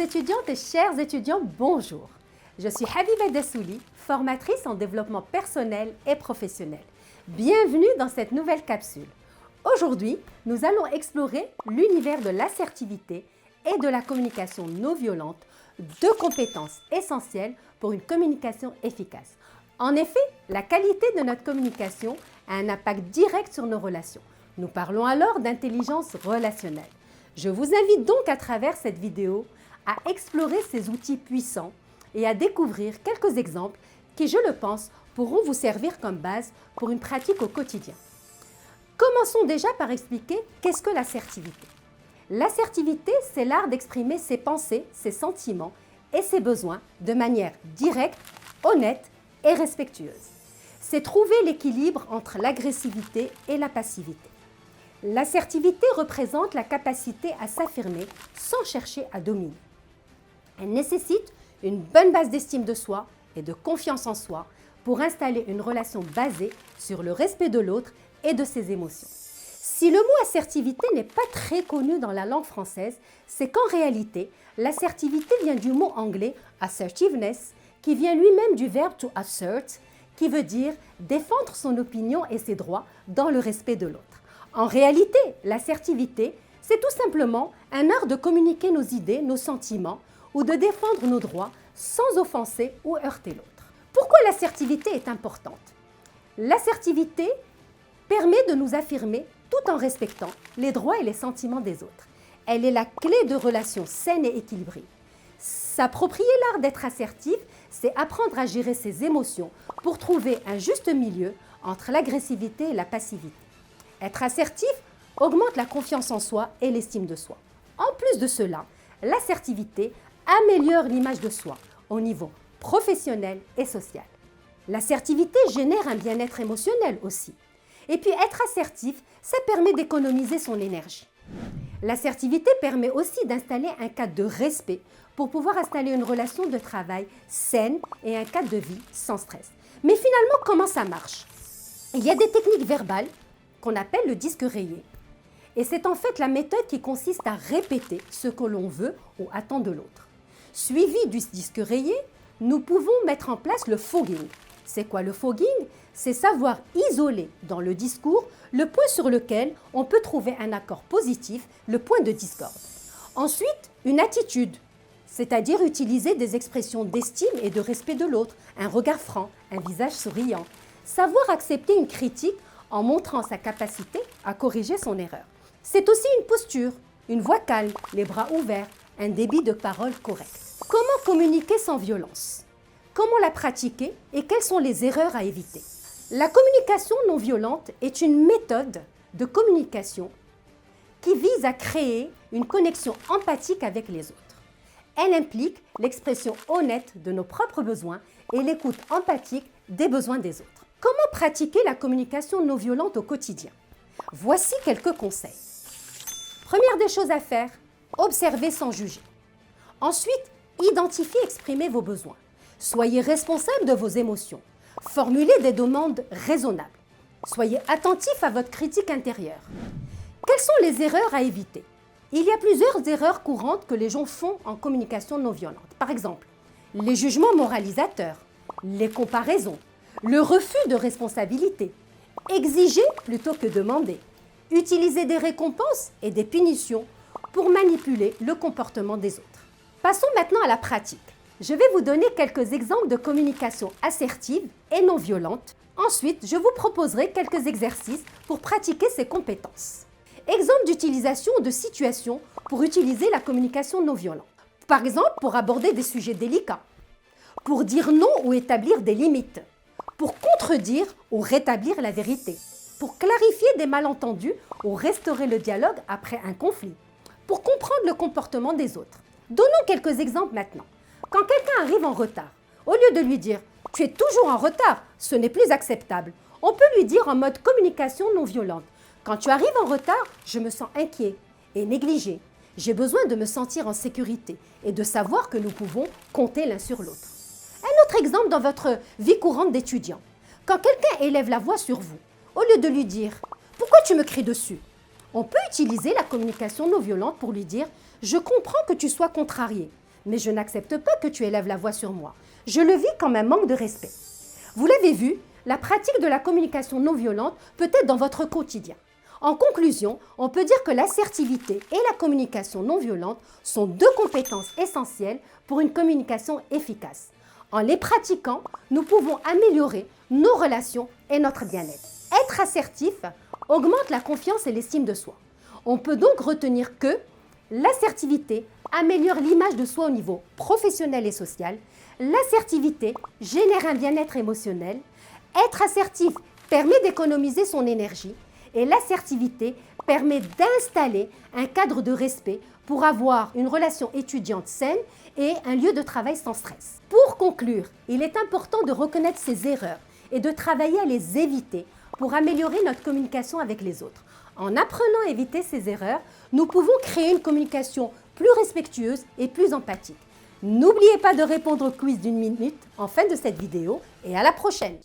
étudiantes et chers étudiants, bonjour. Je suis Habiba Dassouli, formatrice en développement personnel et professionnel. Bienvenue dans cette nouvelle capsule. Aujourd'hui, nous allons explorer l'univers de l'assertivité et de la communication non violente, deux compétences essentielles pour une communication efficace. En effet, la qualité de notre communication a un impact direct sur nos relations. Nous parlons alors d'intelligence relationnelle. Je vous invite donc à travers cette vidéo à explorer ces outils puissants et à découvrir quelques exemples qui, je le pense, pourront vous servir comme base pour une pratique au quotidien. Commençons déjà par expliquer qu'est-ce que l'assertivité. L'assertivité, c'est l'art d'exprimer ses pensées, ses sentiments et ses besoins de manière directe, honnête et respectueuse. C'est trouver l'équilibre entre l'agressivité et la passivité. L'assertivité représente la capacité à s'affirmer sans chercher à dominer. Elle nécessite une bonne base d'estime de soi et de confiance en soi pour installer une relation basée sur le respect de l'autre et de ses émotions. Si le mot assertivité n'est pas très connu dans la langue française, c'est qu'en réalité, l'assertivité vient du mot anglais assertiveness, qui vient lui-même du verbe to assert, qui veut dire défendre son opinion et ses droits dans le respect de l'autre. En réalité, l'assertivité, c'est tout simplement un art de communiquer nos idées, nos sentiments ou de défendre nos droits sans offenser ou heurter l'autre. Pourquoi l'assertivité est importante? L'assertivité permet de nous affirmer tout en respectant les droits et les sentiments des autres. Elle est la clé de relations saines et équilibrées. S'approprier l'art d'être assertif, c'est apprendre à gérer ses émotions pour trouver un juste milieu entre l'agressivité et la passivité. Être assertif augmente la confiance en soi et l'estime de soi. En plus de cela, l'assertivité améliore l'image de soi au niveau professionnel et social. L'assertivité génère un bien-être émotionnel aussi. Et puis être assertif, ça permet d'économiser son énergie. L'assertivité permet aussi d'installer un cadre de respect pour pouvoir installer une relation de travail saine et un cadre de vie sans stress. Mais finalement, comment ça marche? Il y a des techniques verbales qu'on appelle le disque rayé. Et c'est en fait la méthode qui consiste à répéter ce que l'on veut ou attend de l'autre. Suivi du disque rayé, nous pouvons mettre en place le fogging. C'est quoi le fogging? C'est savoir isoler dans le discours le point sur lequel on peut trouver un accord positif, le point de discorde. Ensuite, une attitude, c'est-à-dire utiliser des expressions d'estime et de respect de l'autre, un regard franc, un visage souriant. Savoir accepter une critique en montrant sa capacité à corriger son erreur. C'est aussi une posture, une voix calme, les bras ouverts, un débit de parole correct. Comment communiquer sans violence? Comment la pratiquer et quelles sont les erreurs à éviter? La communication non violente est une méthode de communication qui vise à créer une connexion empathique avec les autres. Elle implique l'expression honnête de nos propres besoins et l'écoute empathique des besoins des autres. Comment pratiquer la communication non violente au quotidien? Voici quelques conseils. Première des choses à faire, observer sans juger. Ensuite, identifiez et exprimez vos besoins. Soyez responsable de vos émotions. Formulez des demandes raisonnables. Soyez attentif à votre critique intérieure. Quelles sont les erreurs à éviter? Il y a plusieurs erreurs courantes que les gens font en communication non violente. Par exemple, les jugements moralisateurs, les comparaisons, le refus de responsabilité, exiger plutôt que demander, utiliser des récompenses et des punitions pour manipuler le comportement des autres. Passons maintenant à la pratique. Je vais vous donner quelques exemples de communication assertive et non violente. Ensuite, je vous proposerai quelques exercices pour pratiquer ces compétences. Exemple d'utilisation ou de situation pour utiliser la communication non violente. Par exemple, pour aborder des sujets délicats, pour dire non ou établir des limites, pour contredire ou rétablir la vérité, pour clarifier des malentendus ou restaurer le dialogue après un conflit, pour comprendre le comportement des autres. Donnons quelques exemples maintenant. Quand quelqu'un arrive en retard, au lieu de lui dire « tu es toujours en retard, ce n'est plus acceptable », on peut lui dire en mode communication non violente « quand tu arrives en retard, je me sens inquiet et négligé. J'ai besoin de me sentir en sécurité et de savoir que nous pouvons compter l'un sur l'autre. » Un autre exemple dans votre vie courante d'étudiant. Quand quelqu'un élève la voix sur vous, au lieu de lui dire « pourquoi tu me cries dessus ?» On peut utiliser la communication non violente pour lui dire « je comprends que tu sois contrarié, mais je n'accepte pas que tu élèves la voix sur moi. Je le vis comme un manque de respect. Vous l'avez vu, la pratique de la communication non violente peut être dans votre quotidien. En conclusion, on peut dire que l'assertivité et la communication non violente sont deux compétences essentielles pour une communication efficace. En les pratiquant, nous pouvons améliorer nos relations et notre bien-être. Être assertif augmente la confiance et l'estime de soi. On peut donc retenir que l'assertivité améliore l'image de soi au niveau professionnel et social. L'assertivité génère un bien-être émotionnel. Être assertif permet d'économiser son énergie. Et l'assertivité permet d'installer un cadre de respect pour avoir une relation étudiante saine et un lieu de travail sans stress. Pour conclure, il est important de reconnaître ses erreurs et de travailler à les éviter pour améliorer notre communication avec les autres. En apprenant à éviter ces erreurs, nous pouvons créer une communication plus respectueuse et plus empathique. N'oubliez pas de répondre au quiz d'1 minute en fin de cette vidéo et à la prochaine!